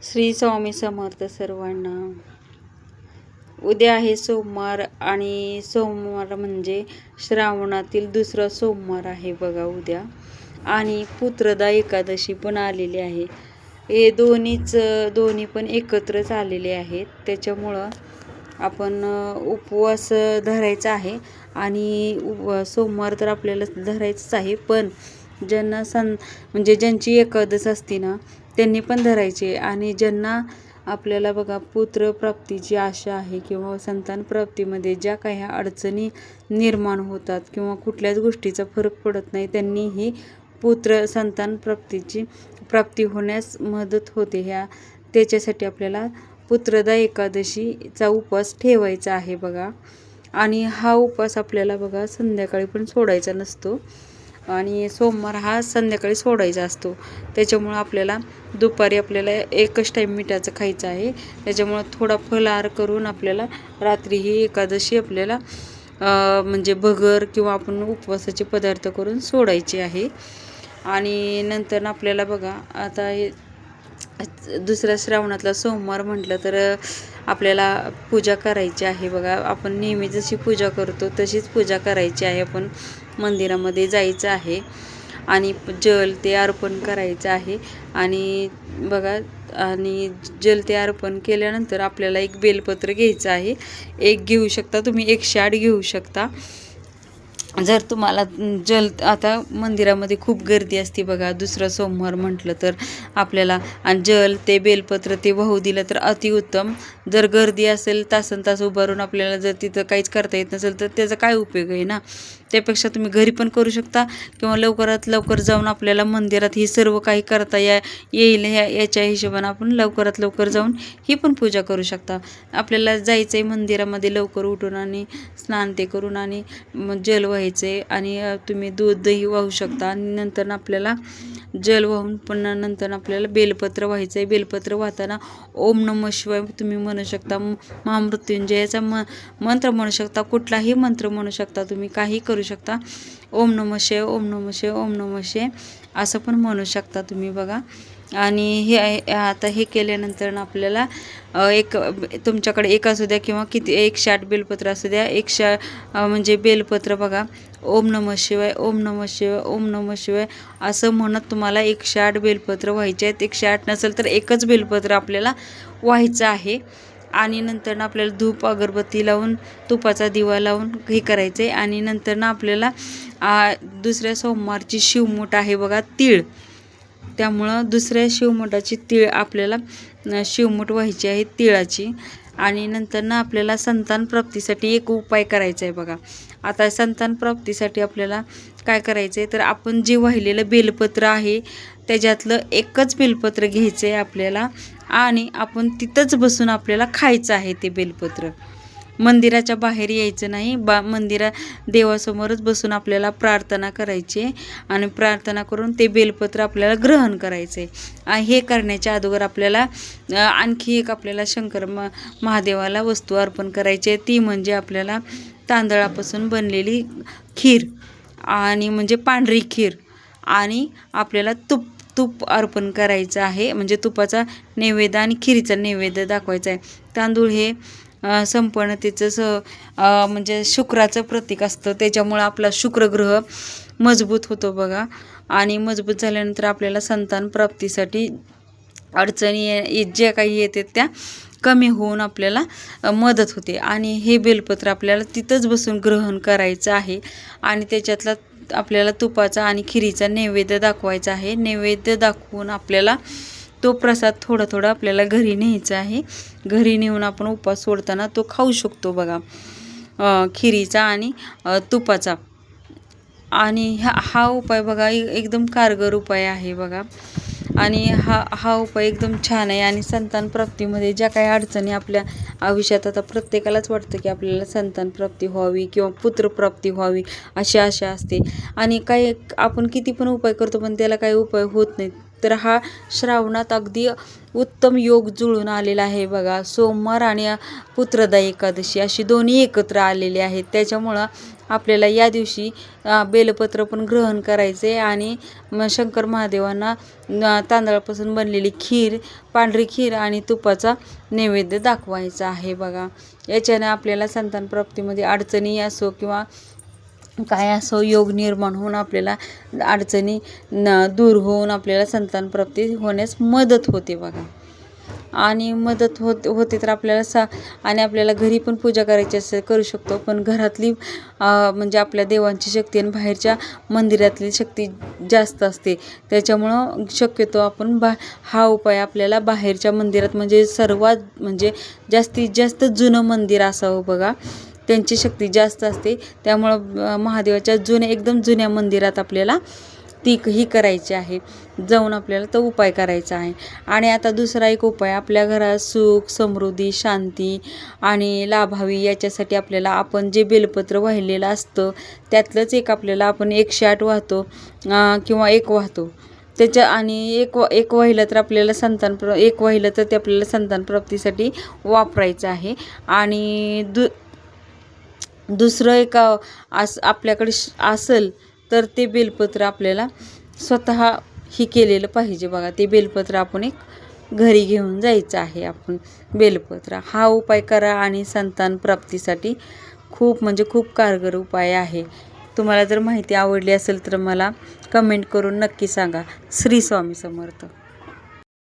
श्री स्वामी समर्थ सर्वांना। उद्या आहे सोमवार आणि सोमवार म्हणजे श्रावणातील दुसरा सोमवार आहे बघा उद्या। आणि पुत्रदा एकादशी पण आलेली आहे। हे दोन्ही पण एकत्रच आलेले आहेत, त्याच्यामुळं आपण उपवास धरायचा आहे। आणि सोमवार तर आपल्याला धरायचंच आहे, पण ज्यांना म्हणजे ज्यांची एकादश असते ना त्यांनी पण धरायचे। आणि ज्यांना आपल्याला बघा पुत्रप्राप्तीची आशा आहे किंवा संतान प्राप्तीमध्ये ज्या काही अडचणी निर्माण होतात किंवा कुठल्याच गोष्टीचा फरक पडत नाही, त्यांनी ही संतान प्राप्ती होण्यास मदत होते। त्याच्यासाठी आपल्याला पुत्रदा एकादशीचा उपवास ठेवायचा आहे बघा। आणि हा उपवास आपल्याला बघा संध्याकाळी पण सोडायचा नसतो, आणि सोमवार हा संध्याकाळी सोडायचा असतो। त्याच्यामुळं आपल्याला दुपारी आपल्याला एकच टाईम मिठाचं खायचं आहे। त्याच्यामुळं थोडा फलाहार करून आपल्याला रात्री ही एकादशी आपल्याला म्हणजे भगर किंवा आपण उपवासाचे पदार्थ करून सोडायचे आहे। आणि नंतर आपल्याला बघा आता हे दुसऱ्या श्रावणातला सोमवार म्हटलं तर आपल्याला पूजा करायची आहे बघा। आपण नेहमी जशी पूजा करतो तशीच पूजा करायची आहे। आपण मंदिरामध्ये जायचं आहे आणि जल ते अर्पण करायचं आहे। आणि बघा, आणि जल ते अर्पण केल्यानंतर आपल्याला एक बेलपत्र घ्यायचं आहे। एक घेऊ शकता तुम्ही, 108 घेऊ शकता जर तुम्हाला आता मंदिरामध्ये खूप गर्दी असते बघा दुसरा सोमवार म्हटलं तर आपल्याला, आणि जल ते बेलपत्र ते वाहू दिलं तर अतिउत्तम। जर गर्दी असेल तासन तास उभारून आपल्याला जर तिथं काहीच करता येत नसेल तर त्याचा काय उपयोग आहे ना। त्यापेक्षा तुम्ही घरी पण करू शकता किंवा लवकरात लवकर जाऊन आपल्याला मंदिरात ही सर्व काही करता येईल याच्या हिशोबाने आपण लवकरात लवकर जाऊन ही पण पूजा करू शकता। आपल्याला जायचं आहे मंदिरामध्ये लवकर उठून आणि स्नान ते करून आणि जल व्हायचे, आणि तुम्ही दूध दही वाहू शकता। आणि नंतर आपल्याला जल वाहून पुन्हा नंतर आपल्याला बेलपत्र व्हायचं आहे। बेलपत्र वाहताना ओम नमः शिवाय तुम्ही म्हणू शकता, महामृत्युंजयाचा मंत्र म्हणू शकता, कुठलाही मंत्र म्हणू शकता, तुम्ही काही करू शकता। ओम नमः शिवाय, ओम नमः शिवाय, ओम नमः शिवाय असं पण म्हणू शकता तुम्ही बघा। आणि हे आता हे केल्यानंतर आपल्याला तुमच्याकडे एक असू द्या किंवा किती 108 बेलपत्र असू द्या, म्हणजे बेलपत्र बघा ओम नमः शिवाय, ओम नमः शिवाय, ओम नमः शिवाय असं म्हणत तुम्हाला 108 बेलपत्र व्हायचे आहेत। 108 नसेल तर एकच बेलपत्र आपल्याला व्हायचं आहे। आणि नंतर आपल्याला धूप अगरबत्ती लावून तुपाचा दिवा लावून हे करायचं आहे। आणि नंतर आपल्याला दुसऱ्या सोमवारची शिवमूठ आहे बघा तीळ, त्यामुळं दुसऱ्या शिवमूठाची तीळ आपल्याला शिवमूठ व्हायची आहे तिळाची। आणि नंतर आपल्याला संतान प्राप्तीसाठी एक उपाय करायचा आहे बघा। आता संतान प्राप्तीसाठी आपल्याला काय करायचं आहे तर आपण जे वाहिलेलं बेलपत्र आहे त्याच्यातलं एकच बेलपत्र घ्यायचं आहे आपल्याला, आणि आपण तिथंच बसून आपल्याला खायचं आहे ते बेलपत्र। मंदिराच्या बाहेर यायचं नाही, देवासमोरच बसून आपल्याला प्रार्थना करायची आणि प्रार्थना करून ते बेलपत्र आपल्याला ग्रहण करायचे। हे करण्याच्या अगोदर आपल्याला आणखी एक आपल्याला शंकर महादेवाला वस्तू अर्पण करायची आहे, ती म्हणजे आपल्याला तांदळापासून बनलेली खीर, आणि म्हणजे पांढरी खीर, आणि आपल्याला तूप अर्पण करायचं आहे, म्हणजे तुपाचा नैवेद्य आणि खिरीचा नैवेद्य दाखवायचा आहे। तांदूळ हे संपन्नतेचं म्हणजे शुक्राचं प्रतीक असतं, त्याच्यामुळं आपला शुक्रग्रह मजबूत होतो बघा। आणि मजबूत झाल्यानंतर आपल्याला संतान प्राप्तीसाठी अडचणी ज्या काही येतात त्या कमी होऊन आपल्याला मदत होते। आणि हे बेलपत्र आपल्याला तिथंच बसून ग्रहण करायचं आहे, आणि त्याच्यातला आपल्याला तुपाचा आणि खिरीचा नैवेद्य दाखवायचा आहे। नैवेद्य दाखवून आपल्याला तो प्रसाद थोडा थोडा आपल्याला घरी न्यायचा आहे। घरी नेऊन आपण उपवास सोडताना तो खाऊ शकतो बघा, खिरीचा आणि तुपाचा। आणि हा उपाय बघा एकदम कारगर उपाय आहे बघा। आणि हा उपाय एकदम छान आहे। आणि संतान प्राप्तीमध्ये ज्या काही अडचणी आपल्या आयुष्यात, आता प्रत्येकालाच वाटतं की आपल्याला संतान प्राप्ती व्हावी किंवा पुत्रप्राप्ती व्हावी अशी आशा असते, आणि काही आपण किती पण उपाय करतो पण त्याला काही उपाय होत नाहीत। तर हा श्रावणात अगदी उत्तम योग जुळून आलेला आहे बघा. सोमवार आणि पुत्रदा एकादशी अशी दोन्ही एकत्र आलेली आहेत. त्याच्यामुळं आपल्याला या दिवशी बेलपत्र पण ग्रहण करायचे आणि शंकर महादेवांना तांदळापासून बनलेली खीर, पांढरी खीर आणि तुपाचा नैवेद्य दाखवायचा आहे बघा. याच्याने आपल्याला संतानप्राप्तीमध्ये अडचणी असो किंवा काय असो योग निर्माण होऊन आपल्याला अडचणी दूर होऊन आपल्याला संतानप्राप्ती होण्यास मदत होते बघा. आणि मदत होते तर आपल्याला आणि आपल्याला घरी पण पूजा करायची असेल करू शकतो. पण घरातली म्हणजे आपल्या देवांची शक्ती आणि बाहेरच्या मंदिरातली शक्ती जास्त असते. त्याच्यामुळं शक्यतो आपण हा उपाय आपल्याला बाहेरच्या मंदिरात म्हणजे सर्वात म्हणजे जास्तीत जास्त जुनं मंदिर असावं बघा. त्यांची शक्ती जास्त असते. त्यामुळं महादेवाच्या एकदम जुन्या मंदिरात आपल्याला ही करायची आहे. जाऊन आपल्याला तो उपाय करायचा आहे. आणि आता दुसरा एक उपाय, आपल्या घरात सुख, समृद्धी, शांती आणि लाभावी याच्यासाठी आपल्याला आपण जे बेलपत्र वाहिलेलं असतं त्यातलंच एक आपल्याला आपण 108 वाहतो किंवा एक वाहतो त्याच्या. आणि एक वाहिलं तर आपल्याला एक वाहिलं तर ते आपल्याला संतानप्राप्तीसाठी वापरायचं आहे. आणि दुसरं एक आपल्याकडे असेल तर ते बेलपत्र आपल्याला स्वतः ही केलेलं पाहिजे बघा. ते बेलपत्र आपण एक घरी घेऊन जायचं आहे. आपण बेलपत्र हा उपाय करा आणि संतान प्राप्तीसाठी खूप म्हणजे खूप कारगर उपाय आहे. तुम्हाला जर माहिती आवडली असेल तर मला कमेंट करून नक्की सांगा. श्री स्वामी समर्थ.